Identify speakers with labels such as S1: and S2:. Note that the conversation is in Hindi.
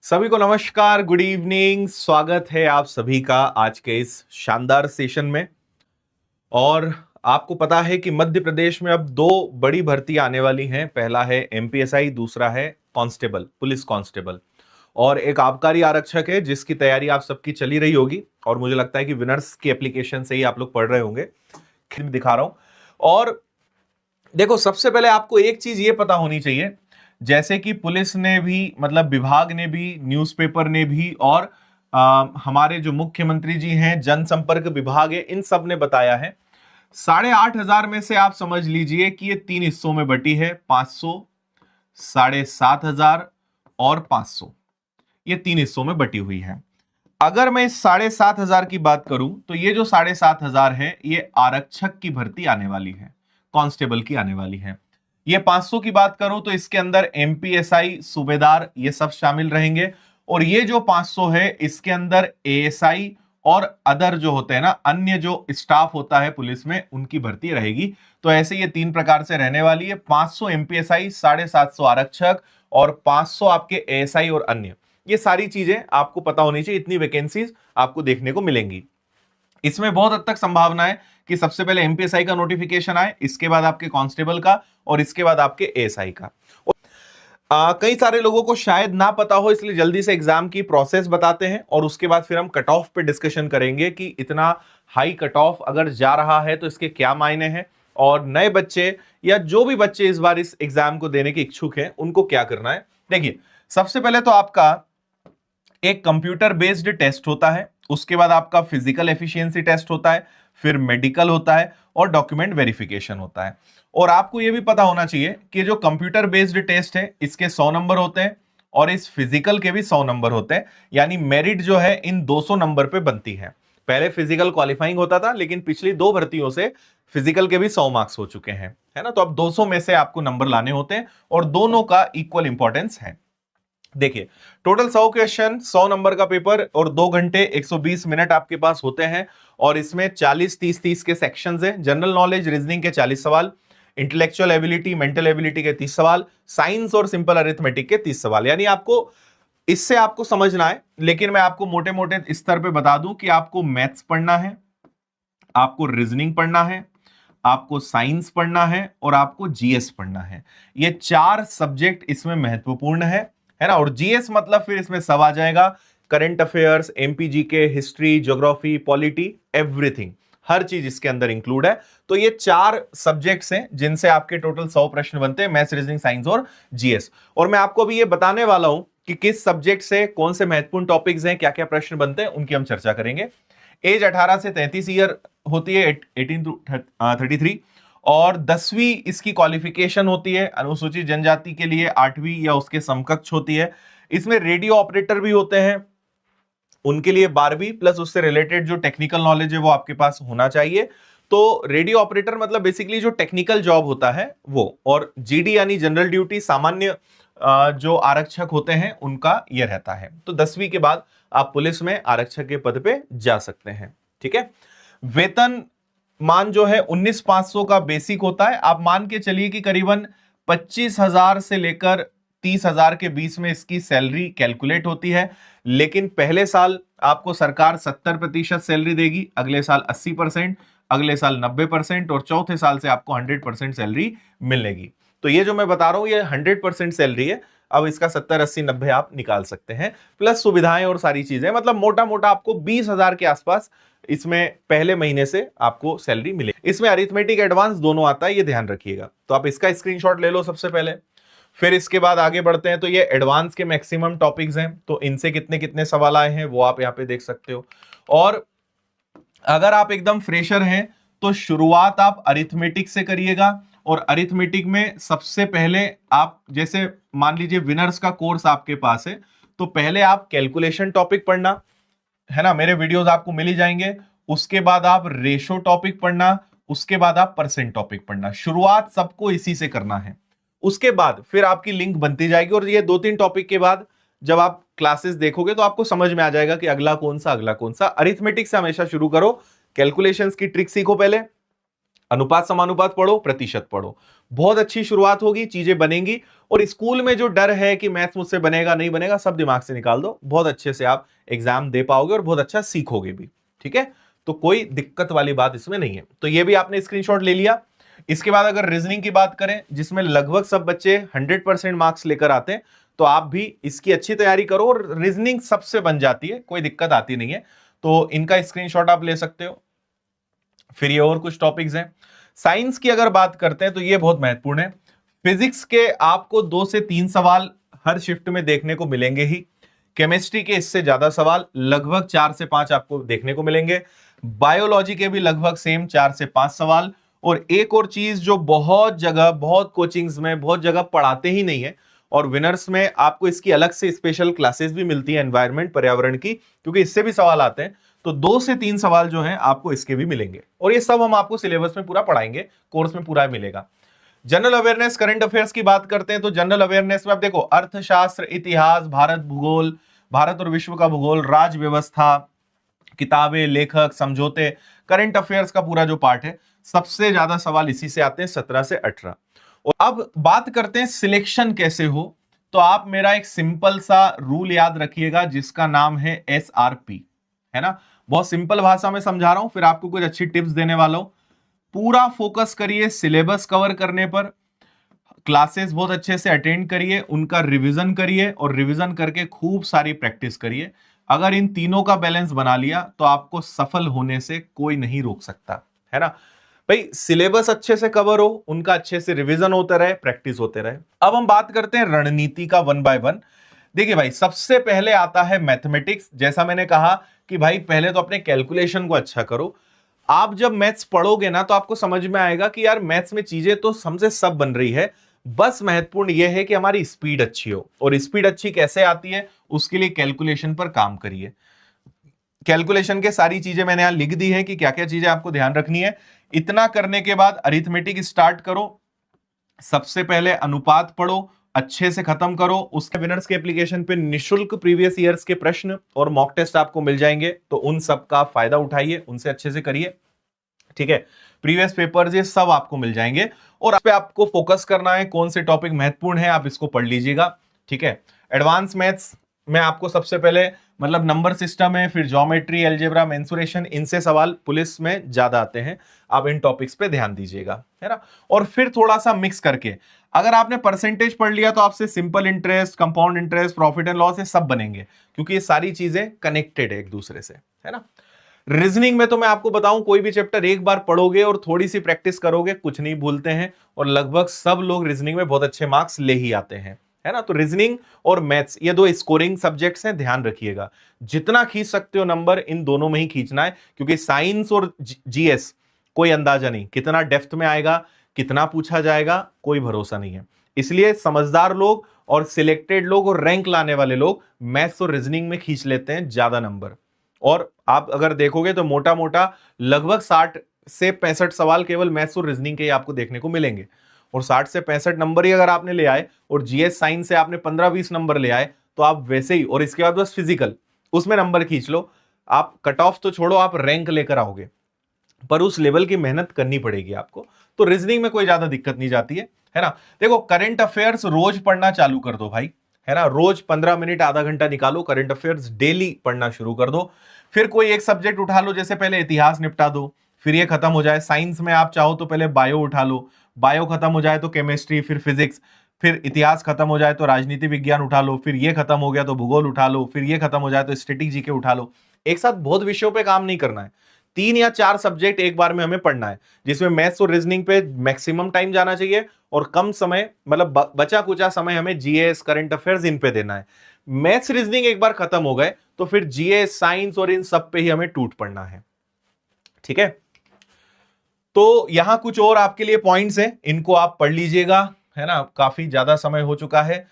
S1: सभी को नमस्कार, गुड इवनिंग। स्वागत है आप सभी का आज के इस शानदार सेशन में। और आपको पता है कि मध्य प्रदेश में अब दो बड़ी भर्ती आने वाली हैं। पहला है एमपीएसआई, दूसरा है कांस्टेबल, पुलिस कांस्टेबल। और एक आबकारी आरक्षक है जिसकी तैयारी आप सबकी चली रही होगी और मुझे लगता है कि विनर्स की एप्लीकेशन से ही आप लोग पढ़ रहे होंगे। दिखा रहा हूं। और देखो, सबसे पहले आपको एक चीज ये पता होनी चाहिए, जैसे कि पुलिस ने भी, मतलब विभाग ने भी, न्यूज़पेपर ने भी, और हमारे जो मुख्यमंत्री जी हैं, जनसंपर्क विभाग है, इन सब ने बताया है। 8,500 में से आप समझ लीजिए कि ये तीन हिस्सों में बटी है। 500, 7,500 और 500, ये तीन हिस्सों में बटी हुई है। अगर मैं इस 7,500 की बात करूं तो ये जो 7,500 है ये आरक्षक की भर्ती आने वाली है, कांस्टेबल की आने वाली है। ये 500 की बात करूं तो इसके अंदर एमपीएसआई, सूबेदार, ये सब शामिल रहेंगे। और ये जो 500 है इसके अंदर एएसआई और अदर जो होते हैं ना, अन्य जो स्टाफ होता है पुलिस में, उनकी भर्ती रहेगी। तो ऐसे ये तीन प्रकार से रहने वाली है। 500 एमपीएसआई, 750 आरक्षक और 500 आपके एएसआई और अन्य। ये सारी चीजें आपको पता होनी चाहिए। इतनी वैकेंसीज आपको देखने को मिलेंगी। इसमें बहुत हद तक संभावना है कि सबसे पहले एमपीएसआई का नोटिफिकेशन आए, इसके बाद आपके कांस्टेबल का, और इसके बाद आपके एएसआई का। कई सारे लोगों को शायद ना पता हो, इसलिए जल्दी से एग्जाम की प्रोसेस बताते हैं और उसके बाद फिर हम कट ऑफ पे डिस्कशन करेंगे कि इतना हाई कट ऑफ अगर जा रहा है तो इसके क्या मायने हैं, और नए बच्चे या जो भी बच्चे इस बार इस एग्जाम को देने के इच्छुक हैं उनको क्या करना है। देखिए, सबसे पहले तो आपका एक कंप्यूटर बेस्ड टेस्ट होता है, उसके बाद आपका फिजिकल एफिशिएंसी टेस्ट होता है, फिर मेडिकल होता है और डॉक्यूमेंट वेरिफिकेशन होता है। और आपको यह भी पता होना चाहिए कि जो कंप्यूटर बेस्ड टेस्ट है इसके 100 नंबर होते हैं और इस फिजिकल के भी 100 नंबर होते हैं। यानी मेरिट जो है इन 200 नंबर पे बनती है। पहले फिजिकल क्वालिफाइंग होता था, लेकिन पिछली दो भर्तियों से फिजिकल के भी 100 मार्क्स हो चुके हैं, है ना। तो अब 200 में से आपको नंबर लाने होते हैं और दोनों का इक्वल इंपॉर्टेंस है। देखिए, टोटल 100 क्वेश्चन, 100 नंबर का पेपर और 2 घंटे 120 मिनट आपके पास होते हैं। और इसमें 40, 30, 30 के सेक्शंस हैं। जनरल नॉलेज, रीजनिंग के 40 सवाल, इंटेलेक्चुअल एबिलिटी, मेंटल एबिलिटी के 30 सवाल, साइंस और सिंपल अरिथमेटिक के 30 सवाल। यानी आपको इससे आपको समझना है। लेकिन मैं आपको मोटे मोटे स्तर पे बता दूं कि आपको मैथ्स पढ़ना है, आपको रीजनिंग पढ़ना है, आपको साइंस पढ़ना है और आपको जीएस पढ़ना है। ये 4 सब्जेक्ट इसमें महत्वपूर्ण है ना। और जीएस मतलब फिर इसमें सब आ जाएगा, करंट अफेयर्स, एमपीजी के, हिस्ट्री, ज्योग्राफी, पॉलिटी, एवरीथिंग, हर चीज इसके अंदर इंक्लूड है। तो ये 4 सब्जेक्ट्स हैं जिनसे आपके टोटल 100 प्रश्न बनते हैं, मैथ्स, रीजनिंग, साइंस और जीएस। और मैं आपको अभी ये बताने वाला हूं कि किस सब्जेक्ट से कौन से महत्वपूर्ण टॉपिक्स हैं, क्या क्या प्रश्न बनते हैं, उनकी हम चर्चा करेंगे। एज 18 से 33 ईयर होती है, 18 टू 33। और 10वीं इसकी क्वालिफिकेशन होती है। अनुसूचित जनजाति के लिए 8वीं या उसके समकक्ष होती है। इसमें रेडियो ऑपरेटर भी होते हैं, उनके लिए 12वीं प्लस उससे रिलेटेड जो टेक्निकल नॉलेज है वो आपके पास होना चाहिए। तो रेडियो ऑपरेटर मतलब बेसिकली जो टेक्निकल जॉब होता है वो। और जीडी यानी जनरल ड्यूटी, सामान्य जो आरक्षक होते हैं उनका यह रहता है। तो 10वीं के बाद आप पुलिस में आरक्षक के पद पे जा सकते हैं, ठीक है। वेतन मान जो है 19,500 का बेसिक होता है। आप मान के चलिए कि करीबन 25,000 से लेकर 30,000 के बीच में इसकी सैलरी कैलकुलेट होती है। लेकिन पहले साल आपको सरकार 70% सैलरी देगी, अगले साल 80%, अगले साल 90% और चौथे साल से आपको 100% सैलरी मिलेगी। तो ये जो मैं बता रहा हूं ये 100% सैलरी है। अब इसका 70, 80, 90 आप निकाल सकते हैं, प्लस सुविधाएं और सारी चीजें। मतलब मोटा मोटा आपको 20,000 के आसपास इसमें पहले महीने से आपको सैलरी मिले। इसमें अरिथमेटिक एडवांस दोनों आता है, ये ध्यान रखिएगा। तो आप इसका स्क्रीनशॉट ले लो सबसे पहले। फिर इसके बाद आगे बढ़ते हैं। तो ये एडवांस के मैक्सिमम टॉपिक्स हैं, तो इनसे कितने कितने सवाल आए हैं वो आप यहाँ पे देख सकते हो। और अगर आप एकदम फ्रेशर हैं तो शुरुआत आप अरिथमेटिक से करिएगा। और अरिथमेटिक में सबसे पहले आप, जैसे मान लीजिए विनर्स का कोर्स आपके पास है, तो पहले आप कैलकुलेशन टॉपिक पढ़ना, है ना, मेरे वीडियोस आपको मिल ही जाएंगे। उसके बाद आप रेशो टॉपिक पढ़ना, उसके बाद आप परसेंट टॉपिक पढ़ना। शुरुआत सबको इसी से करना है। उसके बाद फिर आपकी लिंक बनती जाएगी। और ये 2-3 टॉपिक के बाद जब आप क्लासेस देखोगे तो आपको समझ में आ जाएगा कि अगला कौन सा, अगला कौन सा। अरिथमेटिक से हमेशा शुरू करो, कैलकुलेशंस की ट्रिक सीखो पहले, अनुपात समानुपात पढ़ो, प्रतिशत पढ़ो, बहुत अच्छी शुरुआत होगी, चीजें बनेंगी। और स्कूल में जो डर है कि मैथ्स मुझसे बनेगा नहीं बनेगा, सब दिमाग से निकाल दो, बहुत अच्छे से आप एग्जाम दे पाओगे और बहुत अच्छा सीखोगे भी। ठीक है, तो कोई दिक्कत वाली बात इसमें नहीं है। तो ये भी आपने स्क्रीनशॉट ले लिया। इसके बाद अगर रीजनिंग की बात करें, जिसमें लगभग सब बच्चे 100% मार्क्स लेकर आते हैं, तो आप भी इसकी अच्छी तैयारी करो और रीजनिंग सबसे बन जाती है, कोई दिक्कत आती नहीं है। तो इनका स्क्रीनशॉट आप ले सकते हो। फिर ये और कुछ टॉपिक्स हैं। साइंस की अगर बात करते हैं तो ये बहुत महत्वपूर्ण है। फिजिक्स के आपको 2 से 3 सवाल हर शिफ्ट में देखने को मिलेंगे ही। केमिस्ट्री के इससे ज्यादा सवाल लगभग 4 से 5 आपको देखने को मिलेंगे। बायोलॉजी के भी लगभग सेम 4 से 5 सवाल। और एक और चीज जो बहुत जगह, बहुत कोचिंग्स में, बहुत जगह पढ़ाते ही नहीं है, और विनर्स में आपको इसकी अलग से स्पेशल क्लासेस भी मिलती है एनवायरमेंट, पर्यावरण की, क्योंकि इससे भी सवाल आते हैं। तो 2 से 3 सवाल जो हैं आपको इसके भी मिलेंगे, और ये सब हम आपको सिलेबस में पूरा पढ़ाएंगे, कोर्स में पूरा मिलेगा। जनरल अवेयरनेस, करंट अफेयर्स की बात करते हैं तो जनरल अवेयरनेस में आप देखो, अर्थशास्त्र, इतिहास, भारत भूगोल, भारत और विश्व का भूगोल, राज्य व्यवस्था, किताबें, लेखक, समझौते, करंट अफेयर्स का पूरा जो पार्ट है, सबसे ज्यादा सवाल इसी से आते हैं, 17 से 18। और अब बात करते हैं सिलेक्शन कैसे हो। तो आप मेरा एक सिंपल सा रूल याद रखिएगा जिसका नाम है SRP, है ना। बहुत सिंपल भाषा में समझा रहा हूं, फिर आपको कुछ अच्छी टिप्स देने वाला हूं। पूरा फोकस करिए सिलेबस कवर करने पर, क्लासेस बहुत अच्छे से अटेंड करिए, उनका रिवीजन करिए, और रिवीजन करके खूब सारी प्रैक्टिस करिए। अगर इन तीनों का बैलेंस बना लिया तो आपको सफल होने से कोई नहीं रोक सकता, है ना भाई। सिलेबस अच्छे से कवर हो, उनका अच्छे से रिवीजन होते रहे, प्रैक्टिस होते रहे। अब हम बात करते हैं रणनीति का 1 बाय 1। देखिए भाई, सबसे पहले आता है मैथमेटिक्स। जैसा मैंने कहा कि भाई पहले तो अपने कैलकुलेशन को अच्छा करो। आप जब मैथ्स पढ़ोगे ना तो आपको समझ में आएगा कि यार मैथ्स में चीजें तो हमसे सब बन रही है, बस महत्वपूर्ण यह है कि हमारी स्पीड अच्छी हो। और स्पीड अच्छी कैसे आती है, उसके लिए कैलकुलेशन पर काम करिए। कैलकुलेशन के सारी चीजें मैंने यहां लिख दी है कि क्या क्या चीजें आपको ध्यान रखनी है। इतना करने के बाद अरिथमेटिक स्टार्ट करो। सबसे पहले अनुपात पढ़ो, अच्छे से खत्म करो। उसके विनर्स के एप्लीकेशन पे निशुल्क प्रीवियस ईयर्स के प्रश्न और मॉक टेस्ट आपको मिल जाएंगे, तो उन सब का फायदा उठाइए, उनसे अच्छे से करिए। ठीक है, प्रीवियस पेपर्स ये सब आपको मिल जाएंगे, और आप पे आपको फोकस करना है कौन से टॉपिक महत्वपूर्ण है, आप इसको पढ़ लीजिएगा। ठीक है, एडवांस मैथ्स में आपको सबसे पहले मतलब नंबर सिस्टम है, फिर ज्योमेट्री, अलजेब्रा, मेंसुरेशन, इनसे सवाल पुलिस में ज्यादा आते हैं, आप इन टॉपिक्स पे ध्यान दीजिएगा, है ना। और फिर थोड़ा सा मिक्स करके, अगर आपने परसेंटेज पढ़ लिया तो आपसे simple interest, compound interest, profit and loss, ये सब बनेंगे, क्योंकि ये सारी चीजें कनेक्टेड है एक दूसरे से, है ना। रीजनिंग में तो मैं आपको बताऊं, कोई भी चैप्टर एक बार पढ़ोगे और थोड़ी सी प्रैक्टिस करोगे, कुछ नहीं भूलते हैं, और लगभग सब लोग रीजनिंग में बहुत अच्छे मार्क्स ले ही आते हैं, है ना। तो रीजनिंग और मैथ्स ये 2 स्कोरिंग सब्जेक्ट्स हैं, ध्यान रखिएगा। जितना खींच सकते हो नंबर, इन दोनों में ही खींचना है, क्योंकि साइंस और GS कोई अंदाजा नहीं, कितना डेप्थ में आएगा, कितना पूछा जाएगा, कोई भरोसा नहीं है। इसलिए समझदार लोग और सिलेक्टेड लोग और रैंक लाने वाले लोग मैथ्स और रीजनिंग में खींच लेते हैं ज्यादा नंबर। और आप अगर देखोगे तो मोटा मोटा लगभग 60 से 65 सवाल केवल मैथ्स और रीजनिंग के ही आपको देखने को मिलेंगे। और 60 से 65 नंबर ही अगर आपने ले आए, और GS साइंस से आपने 15-20 नंबर ले आए, तो आप वैसे ही, और इसके बाद बस फिजिकल, उसमें नंबर खींच लो, आप कट ऑफ तो छोड़ो, आप रैंक लेकर आओगे, पर उस लेवल की मेहनत करनी पड़ेगी आपको। तो रीजनिंग में कोई ज्यादा दिक्कत नहीं जाती है ना। देखो, करंट अफेयर्स रोज पढ़ना चालू कर दो भाई, है ना। रोज 15 मिनट, आधा घंटा निकालो, करंट अफेयर्स डेली पढ़ना शुरू कर दो। फिर कोई एक सब्जेक्ट उठा लो, जैसे पहले इतिहास निपटा दो, फिर ये खत्म हो जाए। साइंस में आप चाहो तो पहले बायो उठा लो, बायो खत्म हो जाए तो केमिस्ट्री, फिर फिजिक्स, फिर इतिहास खत्म हो जाए तो राजनीति विज्ञान उठा लो, फिर ये खत्म हो गया तो भूगोल उठा लो, फिर ये खत्म हो जाए तो स्टैटिक जीके उठा लो। एक साथ बहुत विषयों पे काम नहीं करना है, 3 या 4 सब्जेक्ट एक बार में हमें पढ़ना है, जिसमें मैथ्स और रीजनिंग पे मैक्सिमम टाइम जाना चाहिए, और कम समय, मतलब बचा कुचा समय हमें GS, करंट अफेयर्स, इन पे देना है। मैथ्स रीजनिंग एक बार खत्म हो गए तो फिर GS, साइंस और इन सब पे ही हमें टूट पड़ना है। ठीक है, तो यहां कुछ और आपके लिए पॉइंट्स हैं, इनको आप पढ़ लीजिएगा, है ना। काफी ज्यादा समय हो चुका है,